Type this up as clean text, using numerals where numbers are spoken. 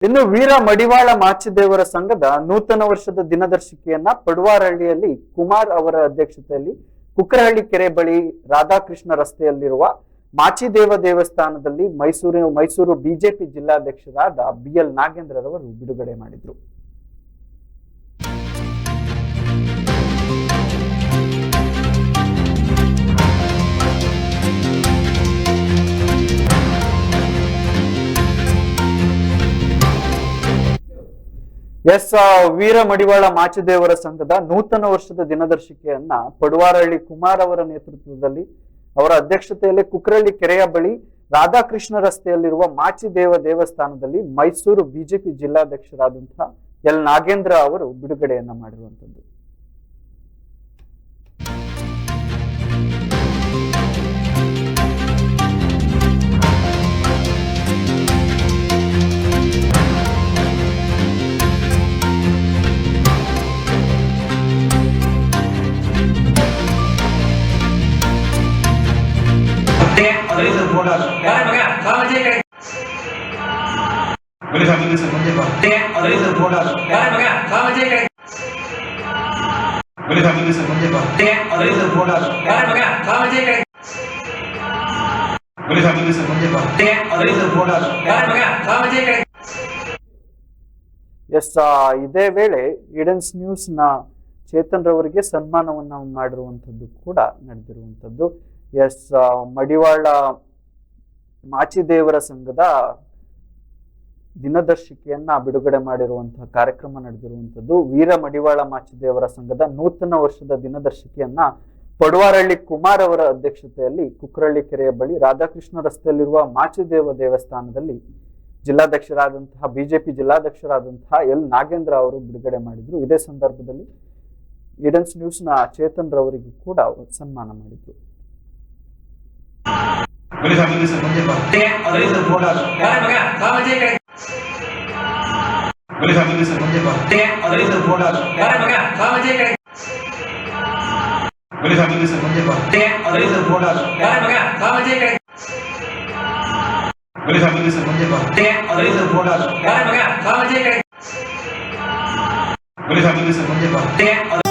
ಇನ್ನು ವೀರ ಮಡಿವಾಳ ಮಾಚಿದೇವರ ಸಂಘದ ನೂತನ ವರ್ಷದ ದಿನದರ್ಶಿಕೆಯನ್ನ ಪಡುವಾರಹಳ್ಳಿಯಲ್ಲಿ ಕುಮಾರ್ ಅವರ ಅಧ್ಯಕ್ಷತೆಯಲ್ಲಿ ಕುಕ್ಕರಹಳ್ಳಿ ಕೆರೆ ಬಳಿ ರಾಧಾಕೃಷ್ಣ ರಸ್ತೆಯಲ್ಲಿರುವ ಮಾಚಿದೇವ ದೇವಸ್ಥಾನದಲ್ಲಿ ಮೈಸೂರು ಬಿಜೆಪಿ ಜಿಲ್ಲಾಧ್ಯಕ್ಷರಾದ BL ನಾಗೇಂದ್ರರವರು ಬಿಡುಗಡೆ ಮಾಡಿದರು. ವೀರ ಮಡಿವಾಳ ಮಾಚಿದೇವರ ಸಂಘದ ನೂತನ ವರ್ಷದ ದಿನದರ್ಶಿಕೆಯನ್ನ ಪಡುವಾರಹಳ್ಳಿ ಕುಮಾರ್ ಅವರ ನೇತೃತ್ವದಲ್ಲಿ ಅವರ ಅಧ್ಯಕ್ಷತೆಯಲ್ಲಿ ಕುಕ್ಕರಹಳ್ಳಿ ಕೆರೆಯ ಬಳಿ ರಾಧಾಕೃಷ್ಣ ರಸ್ತೆಯಲ್ಲಿರುವ ಮಾಚಿದೇವ ದೇವಸ್ಥಾನದಲ್ಲಿ ಮೈಸೂರು ಬಿಜೆಪಿ ಜಿಲ್ಲಾಧ್ಯಕ್ಷರಾದಂತಹ L ನಾಗೇಂದ್ರ ಅವರು ಬಿಡುಗಡೆಯನ್ನ ಮಾಡಿರುವಂತದ್ದು. ಇದೇ ವೇಳೆ ಈಡನ್ಸ್ ನ್ಯೂಸ್ ನ ಚೇತನ್ ರವರಿಗೆ ಸನ್ಮಾನವನ್ನ ಮಾಡಿರುವಂತದ್ದು ಕೂಡ ನಡೆದಿರುವಂತದ್ದು. ಮಡಿವಾಳ ಮಾಚಿದೇವರ ಸಂಘದ ದಿನದರ್ಶಿಕೆಯನ್ನ ಬಿಡುಗಡೆ ಮಾಡಿರುವಂತಹ ಕಾರ್ಯಕ್ರಮ ನಡೆದಿರುವಂತದ್ದು. ವೀರ ಮಡಿವಾಳ ಮಾಚಿದೇವರ ಸಂಘದ ನೂತನ ವರ್ಷದ ದಿನದರ್ಶಿಕೆಯನ್ನ ಪಡುವಾರಹಳ್ಳಿ ಕುಮಾರ್ ಅವರ ಅಧ್ಯಕ್ಷತೆಯಲ್ಲಿ ಕುಕ್ಕರಹಳ್ಳಿ ಕೆರೆಯ ಬಳಿ ರಾಧಾಕೃಷ್ಣ ರಸ್ತೆಯಲ್ಲಿರುವ ಮಾಚಿದೇವ ದೇವಸ್ಥಾನದಲ್ಲಿ ಜಿಲ್ಲಾಧ್ಯಕ್ಷರಾದಂತಹ ಬಿಜೆಪಿ ಜಿಲ್ಲಾಧ್ಯಕ್ಷರಾದಂತಹ L ನಾಗೇಂದ್ರ ಅವರು ಬಿಡುಗಡೆ ಮಾಡಿದ್ರು. ಇದೇ ಸಂದರ್ಭದಲ್ಲಿ ಈಡನ್ಸ್ ನ್ಯೂಸ್ ನ ಚೇತನ್ ರವರಿಗೂ ಕೂಡ ಸನ್ಮಾನ ಮಾಡಿದ್ರು. ಮುಂದೆ